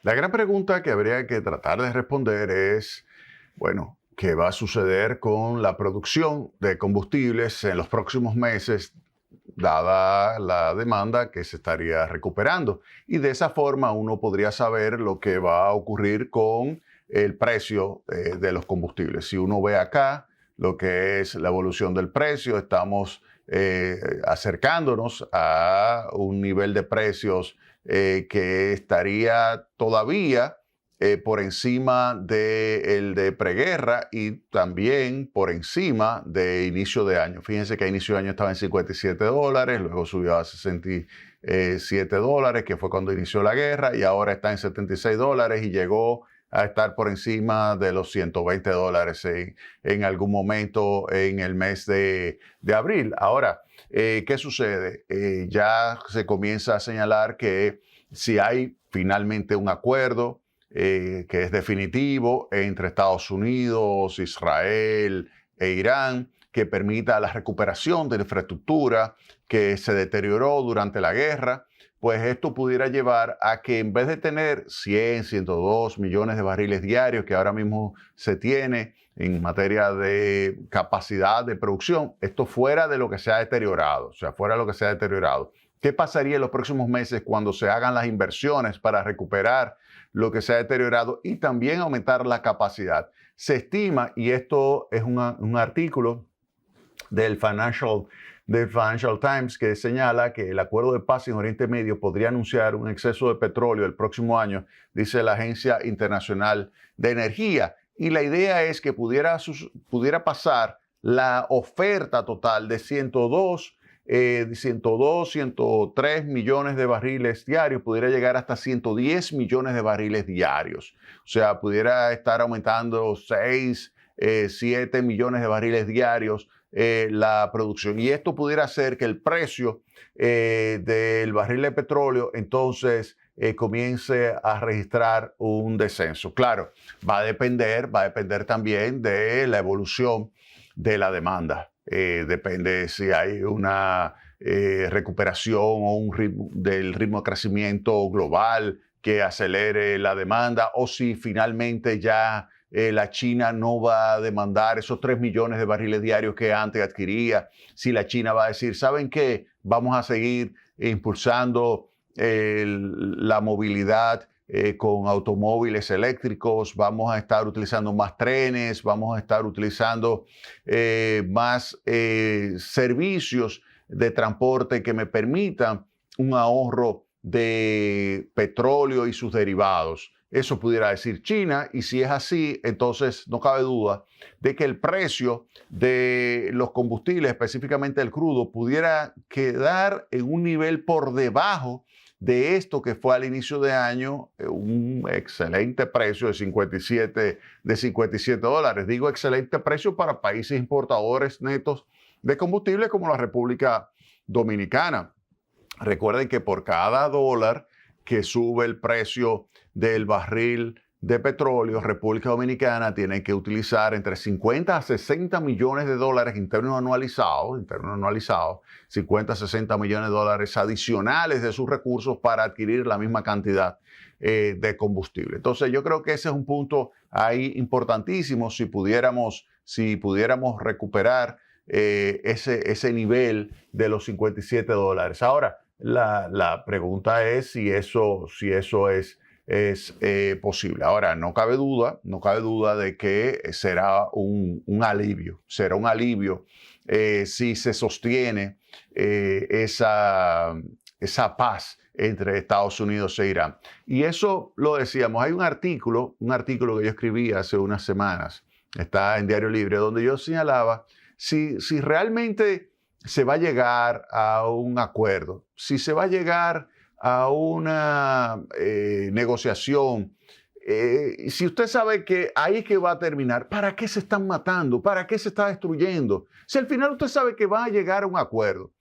La gran pregunta que habría que tratar de responder es, bueno, ¿qué va a suceder con la producción de combustibles en los próximos meses, dada la demanda que se estaría recuperando? Y de esa forma uno podría saber lo que va a ocurrir con el precio de los combustibles. Si uno ve acá lo que es la evolución del precio, estamos acercándonos a un nivel de precios que estaría todavía por encima del de preguerra y también por encima de inicio de año. Fíjense que a inicio de año estaba en $57, luego subió a $67, que fue cuando inició la guerra, y ahora está en $76 y llegó a estar por encima de los $120 en algún momento en el mes de abril. Ahora, ¿qué sucede? Ya se comienza a señalar que si hay finalmente un acuerdo que es definitivo entre Estados Unidos, Israel e Irán, que permita la recuperación de la infraestructura que se deterioró durante la guerra, pues esto pudiera llevar a que en vez de tener 100, 102 millones de barriles diarios que ahora mismo se tiene en materia de capacidad de producción, esto fuera de lo que se ha deteriorado, o sea, fuera de lo que se ha deteriorado. ¿Qué pasaría en los próximos meses cuando se hagan las inversiones para recuperar lo que se ha deteriorado y también aumentar la capacidad? Se estima, y esto es un artículo del Financial Times que señala que el acuerdo de paz en Oriente Medio podría anunciar un exceso de petróleo el próximo año, dice la Agencia Internacional de Energía. Y la idea es que pudiera pasar la oferta total de 103 millones de barriles diarios, pudiera llegar hasta 110 millones de barriles diarios. O sea, pudiera estar aumentando 6, 7 millones de barriles diarios la producción. Y esto pudiera hacer que el precio del barril de petróleo entonces comience a registrar un descenso. Claro, va a depender también de la evolución de la demanda. Depende si hay una recuperación o del ritmo de crecimiento global que acelere la demanda, o si finalmente ya la China no va a demandar esos 3 millones de barriles diarios que antes adquiría. Si la China va a decir, ¿saben qué? Vamos a seguir impulsando la movilidad con automóviles eléctricos, vamos a estar utilizando más trenes, vamos a estar utilizando más servicios de transporte que me permitan un ahorro de petróleo y sus derivados. Eso pudiera decir China, y si es así, entonces no cabe duda de que el precio de los combustibles, específicamente el crudo, pudiera quedar en un nivel por debajo de esto que fue al inicio de año un excelente precio de 57 dólares. Digo excelente precio para países importadores netos de combustible como la República Dominicana. Recuerden que por cada dólar que sube el precio del barril de petróleo, República Dominicana tiene que utilizar entre 50 a 60 millones de dólares en términos anualizados, 50 a 60 millones de dólares adicionales de sus recursos para adquirir la misma cantidad de combustible. Entonces yo creo que ese es un punto ahí importantísimo si pudiéramos recuperar ese nivel de los $57. Ahora, la pregunta es si eso es posible. Ahora, no cabe duda de que será un alivio si se sostiene esa paz entre Estados Unidos e Irán. Y eso lo decíamos, hay un artículo que yo escribí hace unas semanas, está en Diario Libre, donde yo señalaba si realmente se va a llegar a un acuerdo, si se va a llegar a una negociación, si usted sabe que ahí es que va a terminar, ¿para qué se están matando? ¿Para qué se está destruyendo? Si al final usted sabe que va a llegar a un acuerdo,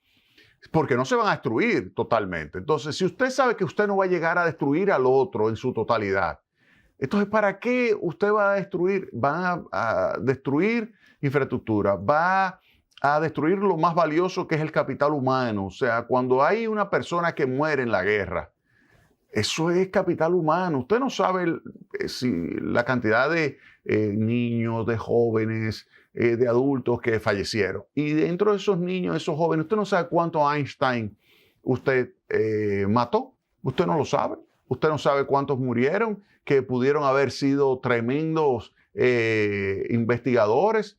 porque no se van a destruir totalmente. Entonces, si usted sabe que usted no va a llegar a destruir al otro en su totalidad, entonces, ¿para qué usted va a destruir? Va a destruir infraestructura, va a destruir lo más valioso que es el capital humano. O sea, cuando hay una persona que muere en la guerra, Eso es capital humano. Usted no sabe si la cantidad de niños, de jóvenes, de adultos que fallecieron. Y dentro de esos niños, esos jóvenes, usted no sabe cuántos Einstein usted mató. Usted no lo sabe. Usted no sabe cuántos murieron, que pudieron haber sido tremendos investigadores,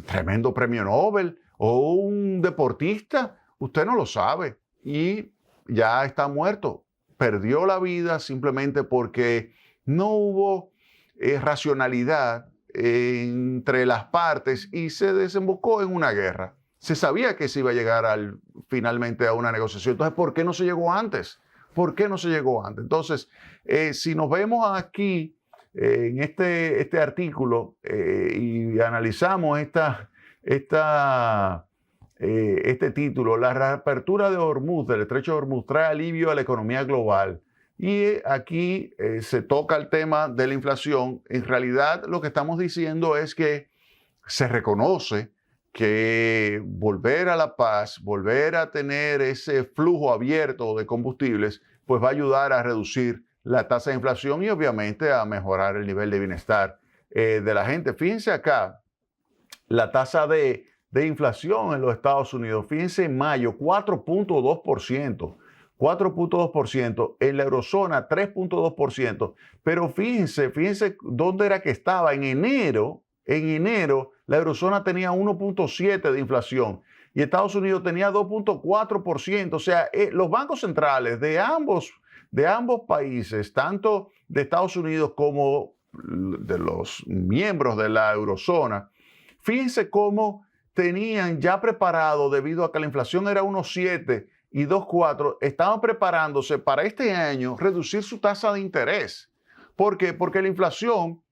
tremendo premio Nobel o un deportista. Usted no lo sabe y ya está muerto. Perdió la vida simplemente porque no hubo racionalidad entre las partes y se desembocó en una guerra. Se sabía que se iba a llegar finalmente a una negociación. Entonces, ¿por qué no se llegó antes? ¿Por qué no se llegó antes? Entonces, si nos vemos aquí en este artículo y analizamos este título, la reapertura de Hormuz, del estrecho de Hormuz, trae alivio a la economía global. Y aquí se toca el tema de la inflación. En realidad, lo que estamos diciendo es que se reconoce que volver a la paz, volver a tener ese flujo abierto de combustibles, pues va a ayudar a reducir la tasa de inflación y obviamente a mejorar el nivel de bienestar de la gente. Fíjense acá, la tasa de inflación en los Estados Unidos, fíjense en mayo, 4.2%. 4.2%, en la eurozona 3.2%, pero fíjense dónde era que estaba en enero, la eurozona tenía 1.7% de inflación y Estados Unidos tenía 2.4%, o sea, los bancos centrales de ambos países, tanto de Estados Unidos como de los miembros de la eurozona, fíjense cómo tenían ya preparado, debido a que la inflación era 1.7 y 2.4, estaban preparándose para este año reducir su tasa de interés. ¿Por qué? Porque la inflación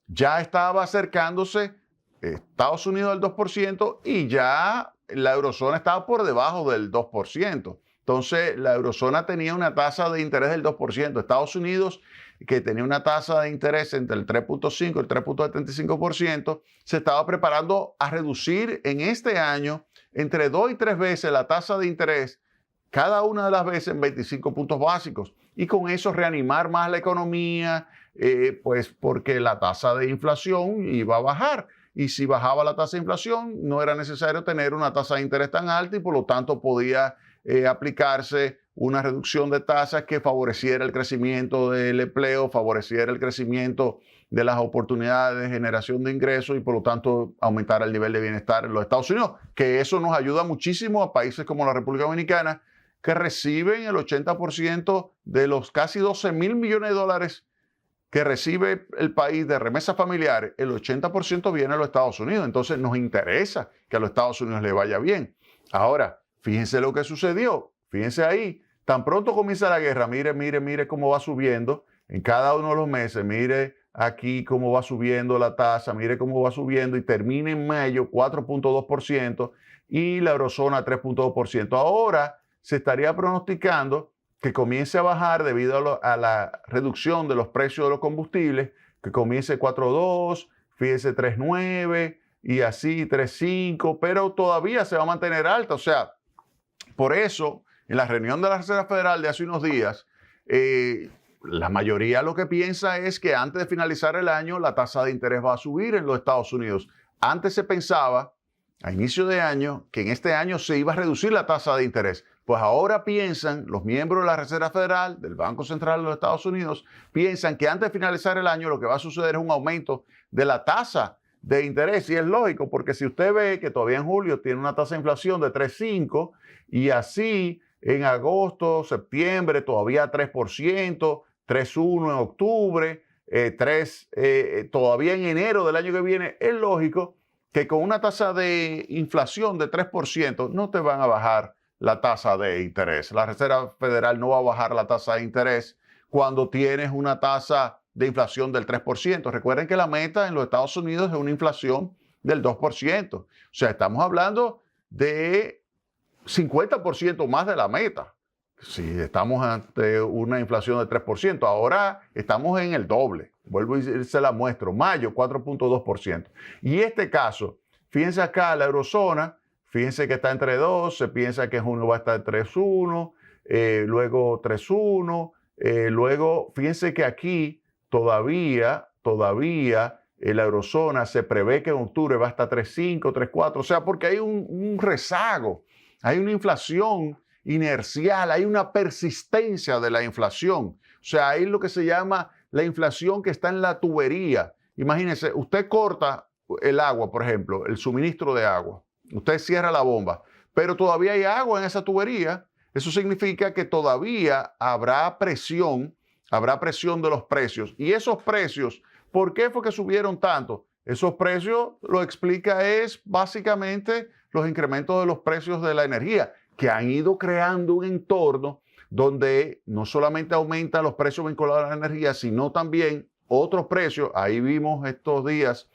ya estaba acercándose Estados Unidos al 2% y ya la eurozona estaba por debajo del 2%. Entonces, la eurozona tenía una tasa de interés del 2%. Estados Unidos, que tenía una tasa de interés entre el 3.5 y el 3.75%, se estaba preparando a reducir en este año entre 2 y 3 veces la tasa de interés, cada una de las veces en 25 puntos básicos. Y con eso reanimar más la economía, pues porque la tasa de inflación iba a bajar. Y si bajaba la tasa de inflación, no era necesario tener una tasa de interés tan alta y por lo tanto podía aplicarse una reducción de tasas que favoreciera el crecimiento del empleo, favoreciera el crecimiento de las oportunidades de generación de ingresos y por lo tanto aumentar el nivel de bienestar en los Estados Unidos, que eso nos ayuda muchísimo a países como la República Dominicana, que reciben el 80% de los casi 12.000 millones de dólares que recibe el país de remesas familiares. El 80% viene de los Estados Unidos. Entonces nos interesa que a los Estados Unidos le vaya bien. Ahora, fíjense lo que sucedió. Fíjense ahí. Tan pronto comienza la guerra, mire cómo va subiendo en cada uno de los meses. Mire aquí cómo va subiendo la tasa, mire cómo va subiendo y termina en mayo 4.2% y la eurozona 3.2%. Ahora se estaría pronosticando que comience a bajar debido a la reducción de los precios de los combustibles, que comience 4.2, fíjese 3.9 y así 3.5, pero todavía se va a mantener alta. O sea, por eso, en la reunión de la Reserva Federal de hace unos días, la mayoría lo que piensa es que antes de finalizar el año, la tasa de interés va a subir en los Estados Unidos. Antes se pensaba, a inicio de año, que en este año se iba a reducir la tasa de interés. Pues ahora piensan, los miembros de la Reserva Federal, del Banco Central de los Estados Unidos, piensan que antes de finalizar el año lo que va a suceder es un aumento de la tasa de interés. Y es lógico, porque si usted ve que todavía en julio tiene una tasa de inflación de 3.5 y así en agosto, septiembre todavía 3%, 3.1 en octubre, 3 todavía en enero del año que viene, es lógico que con una tasa de inflación de 3% no te van a bajar la tasa de interés. La Reserva Federal no va a bajar la tasa de interés cuando tienes una tasa de inflación del 3%. Recuerden que la meta en los Estados Unidos es una inflación del 2%. O sea, estamos hablando de 50% más de la meta. Si estamos ante una inflación del 3%, ahora estamos en el doble. Vuelvo y se la muestro. Mayo, 4.2%. Y este caso, fíjense acá, la eurozona, fíjense que está entre 2, se piensa que en junio va a estar en 3.1, luego 3.1, Luego, fíjense que aquí todavía la eurozona se prevé que en octubre va hasta 3,5, 3,4, o sea, porque hay un rezago, hay una inflación inercial, hay una persistencia de la inflación. O sea, hay lo que se llama la inflación que está en la tubería. Imagínense, usted corta el agua, por ejemplo, el suministro de agua. Usted cierra la bomba, pero todavía hay agua en esa tubería. Eso significa que todavía habrá presión de los precios. Y esos precios, ¿por qué fue que subieron tanto? Esos precios, lo explica es básicamente los incrementos de los precios de la energía, que han ido creando un entorno donde no solamente aumentan los precios vinculados a la energía, sino también otros precios. Ahí vimos estos días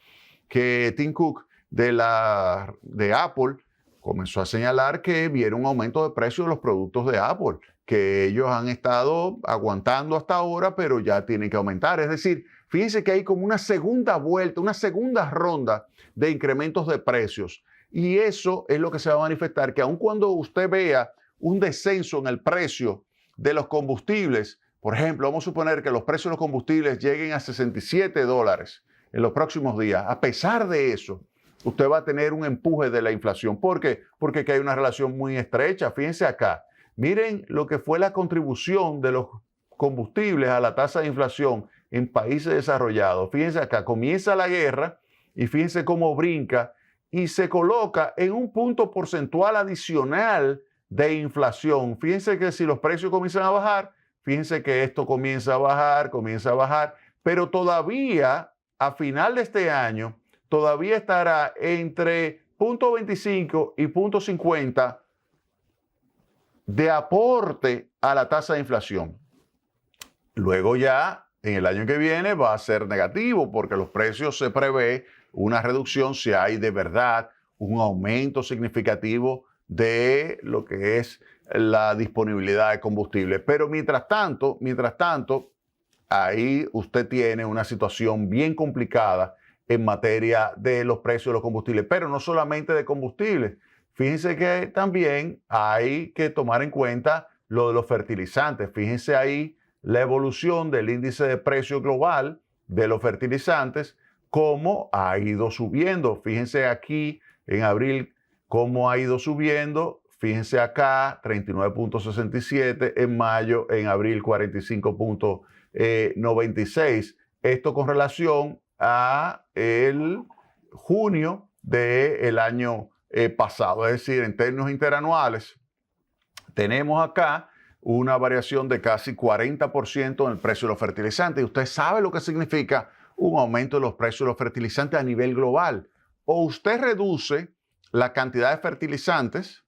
que Tim Cook de Apple comenzó a señalar que viene un aumento de precios de los productos de Apple, que ellos han estado aguantando hasta ahora, pero ya tienen que aumentar. Es decir, fíjense que hay como una segunda vuelta, una segunda ronda de incrementos de precios. Y eso es lo que se va a manifestar, que aun cuando usted vea un descenso en el precio de los combustibles, por ejemplo, vamos a suponer que los precios de los combustibles lleguen a $67 en los próximos días. A pesar de eso, usted va a tener un empuje de la inflación. ¿Por qué? Porque aquí hay una relación muy estrecha. Fíjense acá. Miren lo que fue la contribución de los combustibles a la tasa de inflación en países desarrollados. Fíjense acá, comienza la guerra y fíjense cómo brinca y se coloca en un punto porcentual adicional de inflación. Fíjense que si los precios comienzan a bajar, fíjense que esto comienza a bajar, pero todavía a final de este año, todavía estará entre 0,25 y 0,50 de aporte a la tasa de inflación. Luego ya en el año que viene va a ser negativo porque los precios se prevé una reducción si hay de verdad un aumento significativo de lo que es la disponibilidad de combustible. Pero mientras tanto, ahí usted tiene una situación bien complicada en materia de los precios de los combustibles, pero no solamente de combustibles. Fíjense que también hay que tomar en cuenta lo de los fertilizantes. Fíjense ahí la evolución del índice de precio global de los fertilizantes, cómo ha ido subiendo. Fíjense aquí en abril cómo ha ido subiendo. Fíjense acá, 39,67, en mayo, en abril, 45,96. Esto con relación a el junio del año pasado. Es decir, en términos interanuales, tenemos acá una variación de casi 40% en el precio de los fertilizantes. Y usted sabe lo que significa un aumento de los precios de los fertilizantes a nivel global. O usted reduce la cantidad de fertilizantes,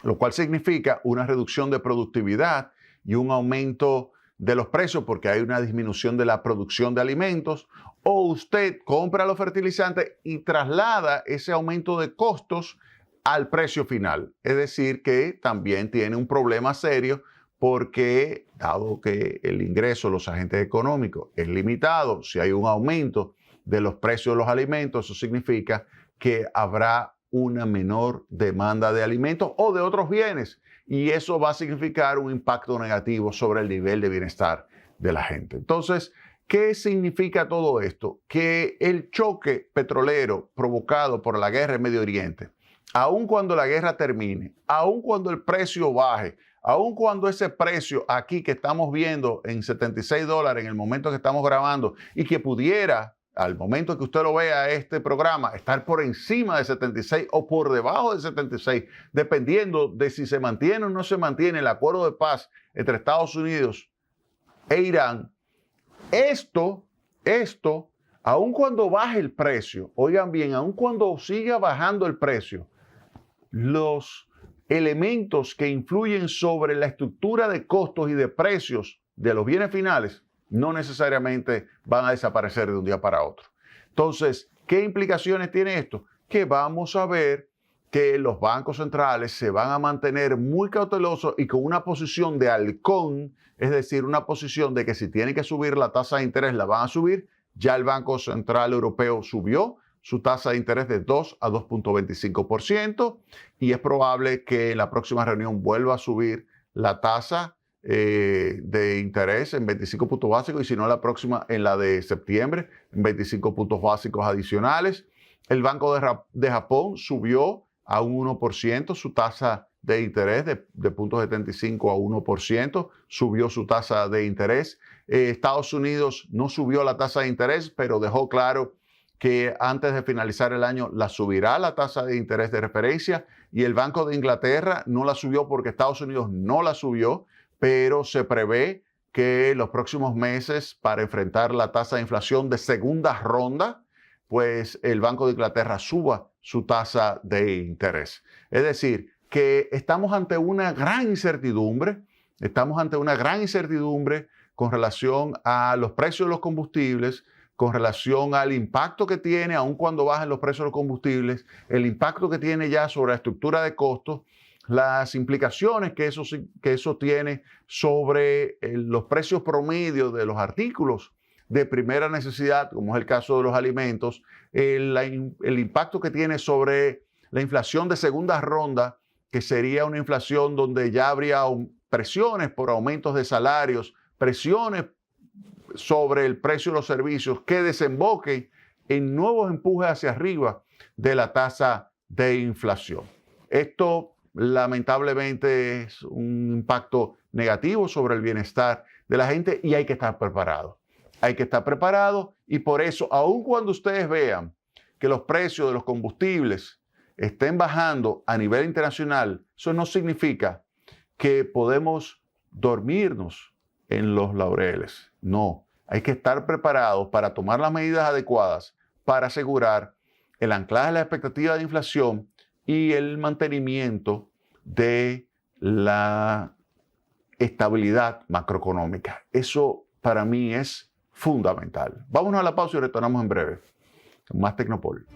lo cual significa una reducción de productividad y un aumento de los precios porque hay una disminución de la producción de alimentos, o usted compra los fertilizantes y traslada ese aumento de costos al precio final. Es decir, que también tiene un problema serio porque, dado que el ingreso de los agentes económicos es limitado, si hay un aumento de los precios de los alimentos, eso significa que habrá una menor demanda de alimentos o de otros bienes. Y eso va a significar un impacto negativo sobre el nivel de bienestar de la gente. Entonces, ¿qué significa todo esto? Que el choque petrolero provocado por la guerra en Medio Oriente, aun cuando la guerra termine, aun cuando el precio baje, aun cuando ese precio aquí que estamos viendo en $76 en el momento que estamos grabando y que pudiera, al momento que usted lo vea este programa, estar por encima de 76 o por debajo de 76, dependiendo de si se mantiene o no se mantiene el acuerdo de paz entre Estados Unidos e Irán. Esto, aun cuando baje el precio, oigan bien, aun cuando siga bajando el precio, los elementos que influyen sobre la estructura de costos y de precios de los bienes finales no necesariamente van a desaparecer de un día para otro. Entonces, ¿qué implicaciones tiene esto? Que vamos a ver que los bancos centrales se van a mantener muy cautelosos y con una posición de halcón, es decir, una posición de que si tienen que subir la tasa de interés, la van a subir. Ya el Banco Central Europeo subió su tasa de interés de 2 a 2,25% y es probable que en la próxima reunión vuelva a subir la tasa de interés en 25 puntos básicos y si no la próxima en la de septiembre en 25 puntos básicos adicionales. El Banco de Japón subió a un 1% su tasa de interés de 0.75 a 1%, subió su tasa de interés. Estados Unidos no subió la tasa de interés, pero dejó claro que antes de finalizar el año la subirá la tasa de interés de referencia, y el Banco de Inglaterra no la subió porque Estados Unidos no la subió, pero se prevé que los próximos meses, para enfrentar la tasa de inflación de segunda ronda, pues el Banco de Inglaterra suba su tasa de interés. Es decir, que estamos ante una gran incertidumbre, con relación a los precios de los combustibles, con relación al impacto que tiene, aun cuando bajen los precios de los combustibles, el impacto que tiene ya sobre la estructura de costos, las implicaciones que eso tiene sobre los precios promedios de los artículos de primera necesidad, como es el caso de los alimentos, el impacto que tiene sobre la inflación de segunda ronda, que sería una inflación donde ya habría presiones por aumentos de salarios, presiones sobre el precio de los servicios que desemboquen en nuevos empujes hacia arriba de la tasa de inflación. Esto lamentablemente es un impacto negativo sobre el bienestar de la gente y hay que estar preparado. Hay que estar preparado y por eso, aun cuando ustedes vean que los precios de los combustibles estén bajando a nivel internacional, eso no significa que podemos dormirnos en los laureles. No, hay que estar preparados para tomar las medidas adecuadas para asegurar el anclaje de la expectativa de inflación y el mantenimiento de la estabilidad macroeconómica. Eso para mí es fundamental. Vámonos a la pausa y retornamos en breve con más Tecnopol.